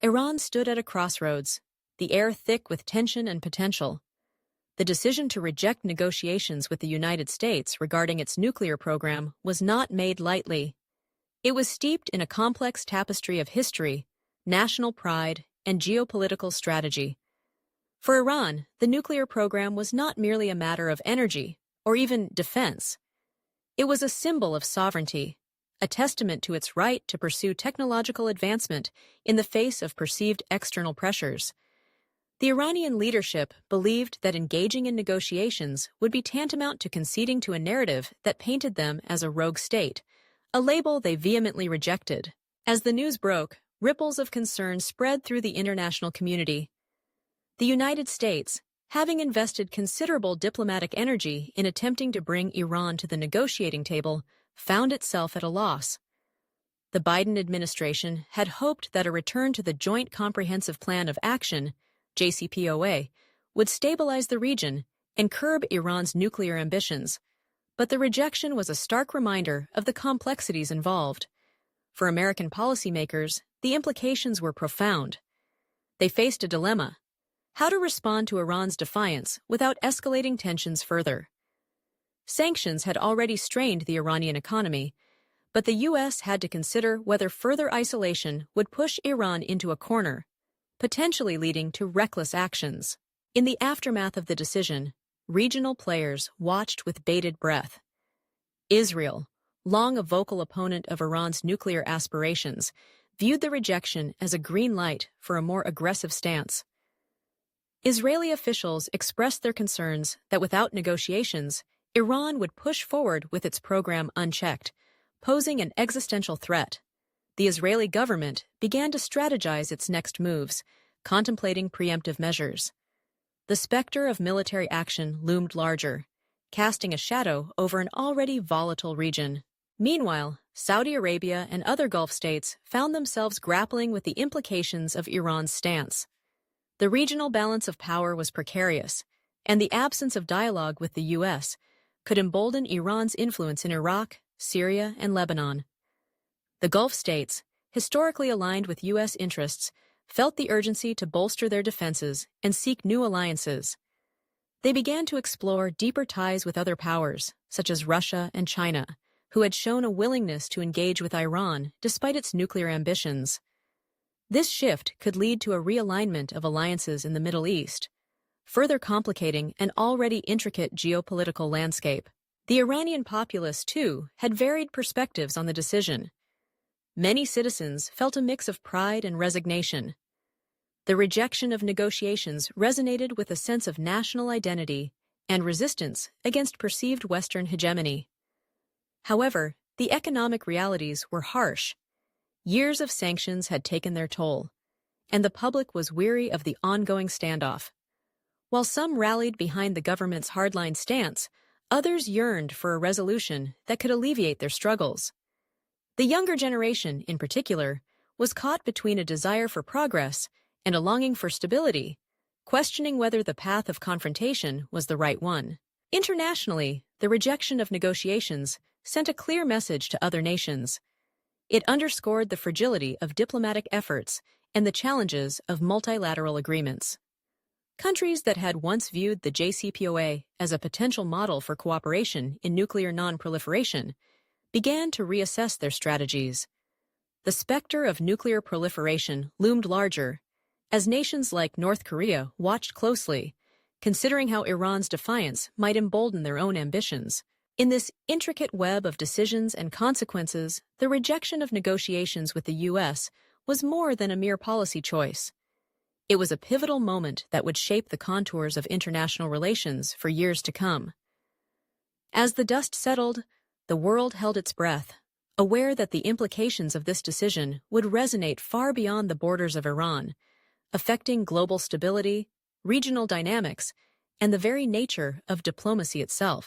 Iran stood at a crossroads, the air thick with tension and potential. The decision to reject negotiations with the United States regarding its nuclear program was not made lightly. It was steeped in a complex tapestry of history, national pride, and geopolitical strategy. For Iran, the nuclear program was not merely a matter of energy or even defense. It was a symbol of sovereignty, a testament to its right to pursue technological advancement in the face of perceived external pressures. The Iranian leadership believed that engaging in negotiations would be tantamount to conceding to a narrative that painted them as a rogue state, a label they vehemently rejected. As the news broke, ripples of concern spread through the international community. The United States, having invested considerable diplomatic energy in attempting to bring Iran to the negotiating table, found itself at a loss. The Biden administration had hoped that a return to the Joint Comprehensive Plan of Action, JCPOA, would stabilize the region and curb Iran's nuclear ambitions, but the rejection was a stark reminder of the complexities involved. For American policymakers, the implications were profound. They faced a dilemma: how to respond to Iran's defiance without escalating tensions further. Sanctions had already strained the Iranian economy, but the U.S. had to consider whether further isolation would push Iran into a corner, potentially leading to reckless actions. In the aftermath of the decision, regional players watched with bated breath. Israel, long a vocal opponent of Iran's nuclear aspirations, viewed the rejection as a green light for a more aggressive stance. Israeli officials expressed their concerns that without negotiations, Iran would push forward with its program unchecked, posing an existential threat. The Israeli government began to strategize its next moves, contemplating preemptive measures. The specter of military action loomed larger, casting a shadow over an already volatile region. Meanwhile, Saudi Arabia and other Gulf states found themselves grappling with the implications of Iran's stance. The regional balance of power was precarious, and the absence of dialogue with the U.S. could embolden Iran's influence in Iraq, Syria, and Lebanon. The Gulf states, historically aligned with U.S. interests, felt the urgency to bolster their defenses and seek new alliances. They began to explore deeper ties with other powers, such as Russia and China, who had shown a willingness to engage with Iran despite its nuclear ambitions. This shift could lead to a realignment of alliances in the Middle East, further complicating an already intricate geopolitical landscape. The Iranian populace, too, had varied perspectives on the decision. Many citizens felt a mix of pride and resignation. The rejection of negotiations resonated with a sense of national identity and resistance against perceived Western hegemony. However, the economic realities were harsh. Years of sanctions had taken their toll, and the public was weary of the ongoing standoff. While some rallied behind the government's hardline stance, others yearned for a resolution that could alleviate their struggles. The younger generation, in particular, was caught between a desire for progress and a longing for stability, questioning whether the path of confrontation was the right one. Internationally, the rejection of negotiations sent a clear message to other nations. It underscored the fragility of diplomatic efforts and the challenges of multilateral agreements. Countries that had once viewed the JCPOA as a potential model for cooperation in nuclear non-proliferation began to reassess their strategies. The specter of nuclear proliferation loomed larger as nations like North Korea watched closely, considering how Iran's defiance might embolden their own ambitions. In this intricate web of decisions and consequences, the rejection of negotiations with the U.S. was more than a mere policy choice. It was a pivotal moment that would shape the contours of international relations for years to come. As the dust settled, the world held its breath, aware that the implications of this decision would resonate far beyond the borders of Iran, affecting global stability, regional dynamics, and the very nature of diplomacy itself.